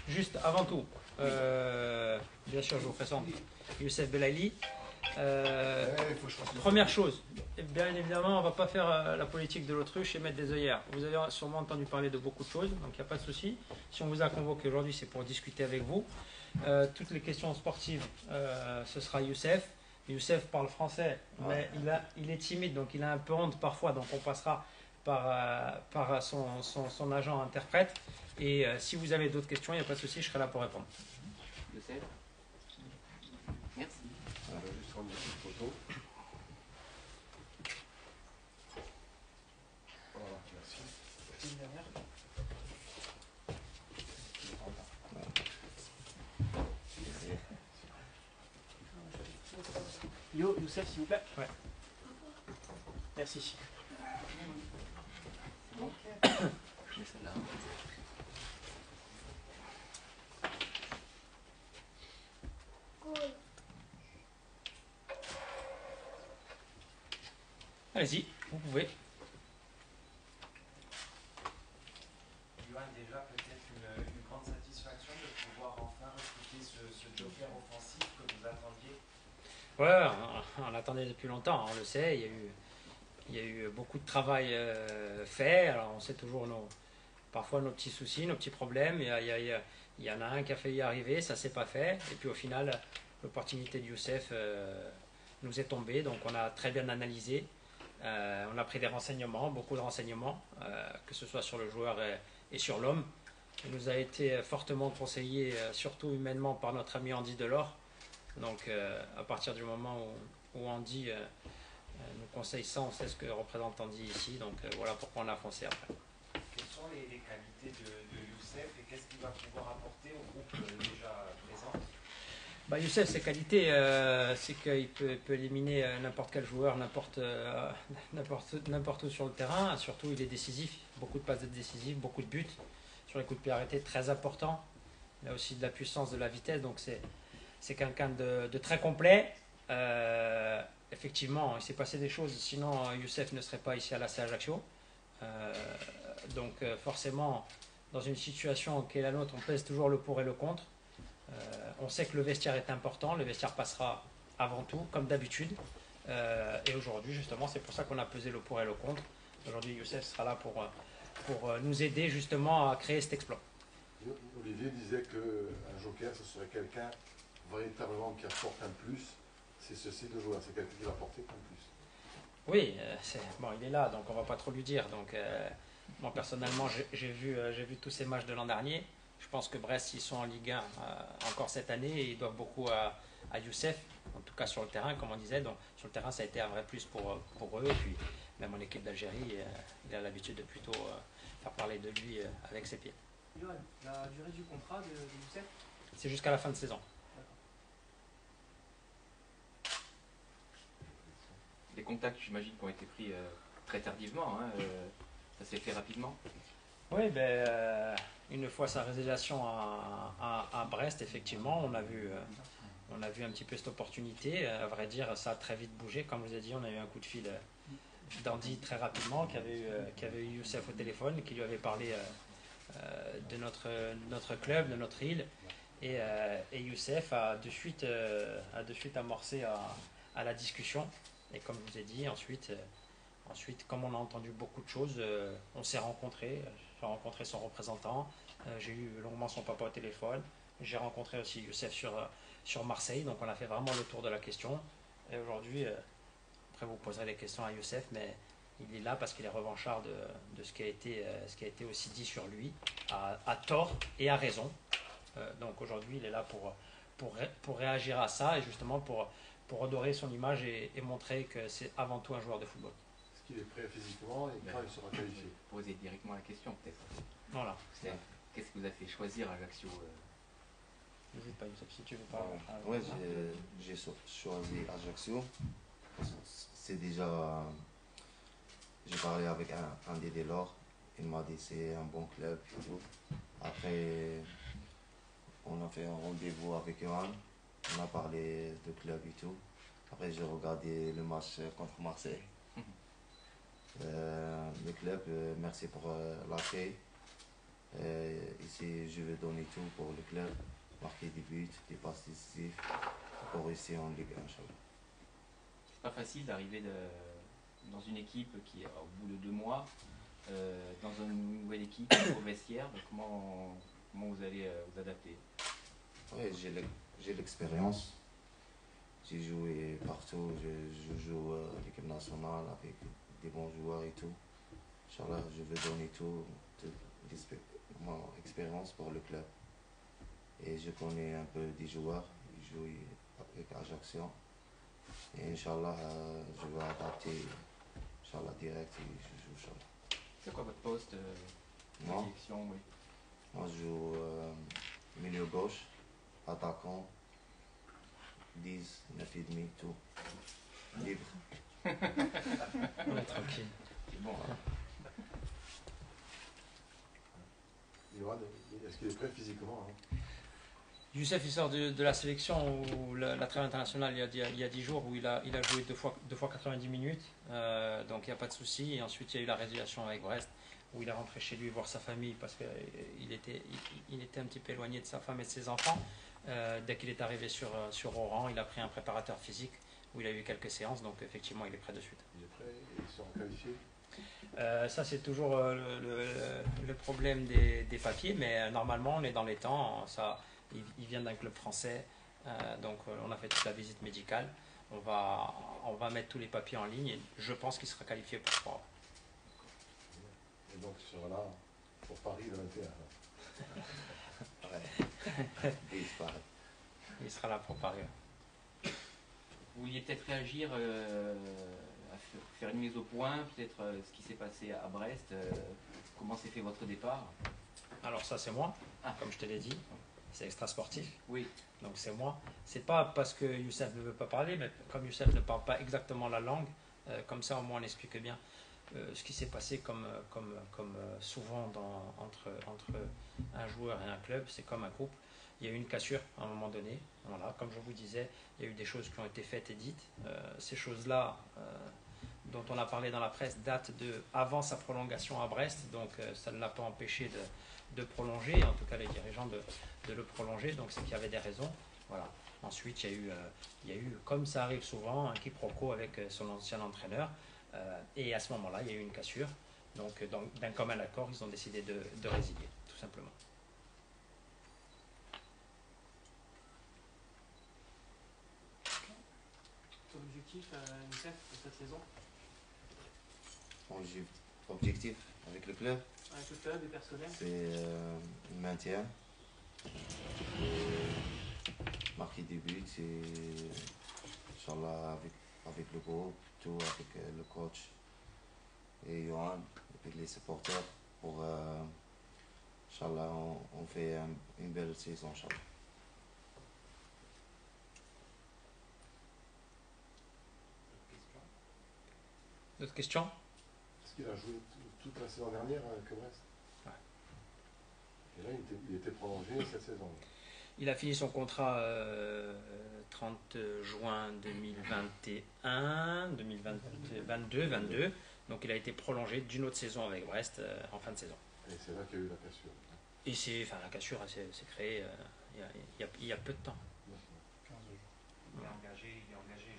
Juste avant tout, bien sûr, je vous présente Youssef Belaïli. Première chose, bien évidemment, on ne va pas faire la politique de l'autruche et mettre des œillères. Vous avez sûrement entendu parler de beaucoup de choses, donc il n'y a pas de souci. Si on vous a convoqué aujourd'hui, c'est pour discuter avec vous. Toutes les questions sportives, ce sera Youssef. Youssef parle français, mais il est timide, donc il a un peu honte parfois, donc on passera par son agent interprète. Et si vous avez d'autres questions, il n'y a pas de souci, je serai là pour répondre. Youssef. Merci. On va juste prendre une petite photo. Voilà, merci. Une dernière. Youssef, s'il vous plaît. Ouais. Merci. Je mets celle-là. Allez-y, vous pouvez. Yoann, déjà peut-être une grande satisfaction de pouvoir enfin recruter ce joker offensif que vous attendiez. Ouais, on l'attendait depuis longtemps, on le sait. Il y a eu beaucoup de travail fait. Alors on sait toujours parfois nos petits soucis, nos petits problèmes. Il y en a un qui a failli y arriver, ça s'est pas fait. Et puis au final, l'opportunité de Youssef nous est tombée. Donc on a très bien analysé. On a pris des renseignements, beaucoup de renseignements, que ce soit sur le joueur et sur l'homme. Il nous a été fortement conseillé, surtout humainement, par notre ami Andy Delors. Donc à partir du moment où Andy nous conseille ça, on sait ce que représente Andy ici. Donc voilà pourquoi on a foncé après. Quelles sont les qualités de Youssef et qu'est-ce qu'il va pouvoir apporter au groupe déjà présent? Youssef, ses qualités, c'est qu'il peut éliminer n'importe quel joueur, n'importe où sur le terrain. Surtout, il est décisif. Beaucoup de passes décisives, beaucoup de buts. Sur les coups de pied arrêtés, très important. Il a aussi de la puissance, de la vitesse. Donc, c'est quelqu'un de très complet. Effectivement, il s'est passé des choses. Sinon, Youssef ne serait pas ici à l'AC Ajaccio. Forcément, dans une situation qui est la nôtre, on pèse toujours le pour et le contre. On sait que le vestiaire est important, le vestiaire passera avant tout, comme d'habitude. Et aujourd'hui, justement, c'est pour ça qu'on a pesé le pour et le contre. Aujourd'hui, Youssef sera là pour nous aider justement à créer cet exploit. Olivier disait qu'un joker, ce serait quelqu'un véritablement qui apporte un plus. C'est ce style de joueur, c'est quelqu'un qui va apporter un plus. Oui, il est là, donc on va pas trop lui dire. Donc, moi, personnellement, j'ai vu tous ces matchs de l'an dernier. Je pense que Brest, ils sont en Ligue 1 encore cette année et ils doivent beaucoup à Youssef, en tout cas sur le terrain, comme on disait. Donc, sur le terrain, ça a été un vrai plus pour eux. Et puis, même en équipe d'Algérie, il a l'habitude de plutôt faire parler de lui avec ses pieds. Yoann, la durée du contrat de Youssef? C'est jusqu'à la fin de saison. Les contacts, j'imagine, qui ont été pris très tardivement. Ça s'est fait rapidement. Oui, une fois sa résiliation à Brest, effectivement, on a vu un petit peu cette opportunité. À vrai dire, ça a très vite bougé. Comme je vous ai dit, on a eu un coup de fil d'Andy très rapidement, qui avait eu Youssef au téléphone, qui lui avait parlé de notre club, de notre île. Et Youssef a de suite amorcé à la discussion. Et comme je vous ai dit, ensuite, comme on a entendu beaucoup de choses, on s'est rencontrés. J'ai rencontré son représentant, j'ai eu longuement son papa au téléphone, j'ai rencontré aussi Youssef sur Marseille, donc on a fait vraiment le tour de la question. Et aujourd'hui, après vous poserez les questions à Youssef, mais il est là parce qu'il est revanchard de ce qui a été aussi dit sur lui, à tort et à raison. Donc aujourd'hui, il est là pour réagir à ça et justement pour redorer son image et montrer que c'est avant tout un joueur de football. Est-ce qu'il est prêt physiquement et quand il sera qualifié? Poser directement la question, peut-être. Voilà. Qu'est-ce qui vous a fait choisir Ajaccio N'hésite pas, Youssef, si tu veux pas. Ouais, j'ai choisi Ajaccio. C'est déjà. J'ai parlé avec un des Delors. Il m'a dit c'est un bon club et tout. Après, on a fait un rendez-vous avec Yoann. On a parlé de club et tout. Après, j'ai regardé le match contre Marseille. Le club, merci pour l'accueil. Ici, je vais donner tout pour le club, marquer des buts, des passes décisives pour réussir en Ligue 1, Inch'Allah. C'est pas facile d'arriver dans une équipe qui est au bout de 2 mois, dans une nouvelle équipe, au vestiaire. Donc comment vous allez vous adapter? Oui, j'ai l'expérience. J'ai joué partout, je joue à l'équipe nationale avec des bons joueurs et tout. Inch'Allah, je vais donner toute mon expérience pour le club. Et je connais un peu des joueurs, ils jouent avec Ajaccio. Et Inch'Allah, je vais adapter Inch'Allah direct et je joue Inch'Allah. C'est quoi votre poste Moi, sélection, oui. moi, je joue milieu gauche, attaquant, 10, 9,5, tout. Libre. On est tranquille. C'est bon. Hein. Yoann, est-ce qu'il est prêt physiquement hein? Youssef, il sort de la sélection ou la trêve internationale il y a 10 jours où il a joué deux fois 90 minutes, donc il n'y a pas de souci. Et ensuite, il y a eu la résiliation avec Brest où il est rentré chez lui voir sa famille parce qu'il était un petit peu éloigné de sa femme et de ses enfants. Dès qu'il est arrivé sur Oran, il a pris un préparateur physique où il a eu quelques séances, donc effectivement, il est prêt de suite. Il est prêt, il sera qualifié. Ça, c'est toujours le problème des papiers, mais normalement, on est dans les temps. Il vient d'un club français, donc on a fait toute la visite médicale. On va mettre tous les papiers en ligne et je pense qu'il sera qualifié pour 3 ans. Et donc, il sera là pour Paris le 21. Ouais. Et c'est pareil. Il sera là pour Paris. Vous vouliez peut-être réagir à faire une mise au point, peut-être ce qui s'est passé à Brest, comment s'est fait votre départ? Alors ça, c'est moi, Ah. comme je te l'ai dit. C'est extra sportif. Oui, Donc c'est moi. C'est pas parce que Youssef ne veut pas parler, mais comme Youssef ne parle pas exactement la langue, comme ça au moins on explique bien ce qui s'est passé comme souvent entre un joueur et un club, c'est comme un couple. Il y a eu une cassure à un moment donné. Voilà, comme je vous disais, il y a eu des choses qui ont été faites et dites. Ces choses-là, dont on a parlé dans la presse, datent de avant sa prolongation à Brest, donc ça ne l'a pas empêché de prolonger, en tout cas les dirigeants de le prolonger, donc c'est qu'il y avait des raisons. Voilà. Ensuite, il y a eu, comme ça arrive souvent, un quiproquo avec son ancien entraîneur, et à ce moment-là, il y a eu une cassure. Donc, d'un commun accord, ils ont décidé de résilier, tout simplement. Ton objectif, Youssef, pour cette saison, Mon objectif avec le club, avec le club et personnel? c'est le maintien, marquer des buts et Inch'Allah avec le groupe, tout avec le coach et Yoann, avec les supporters pour Inch'Allah on fait une belle saison Inch'Allah. D'autres questions? Est-ce qu'il a joué toute la saison dernière avec Brest? Ouais. Et là, il était prolongé cette saison. Il a fini son contrat 30 juin 2021, 2022, donc il a été prolongé d'une autre saison avec Brest en fin de saison. Et c'est là qu'il y a eu la cassure. Et la cassure s'est créée il y a peu de temps. Il est engagé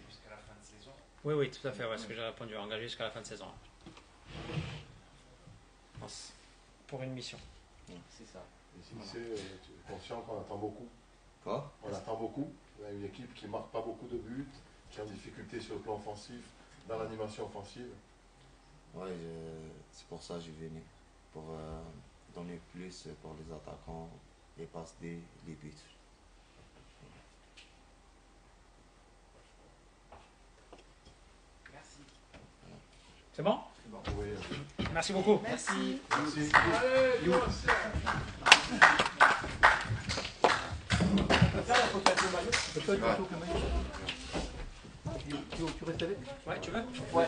jusqu'à la fin de saison. Oui, tout à fait, ouais, ce que j'ai répondu, engagé jusqu'à la fin de saison. Pour une mission. c'est ça. Et si tu es conscient qu'on attend beaucoup. Quoi? On attend beaucoup. On a une équipe qui ne marque pas beaucoup de buts, qui est en difficulté sur le plan offensif, dans l'animation offensive. Ouais, c'est pour ça que je suis venu, pour donner plus pour les attaquants, les passes D, les buts. Merci. C'est bon? Oui. Merci beaucoup. Merci. Merci. Faire la photo avec le maillot. Toi, tu restes avec? Ouais, tu veux? Ouais.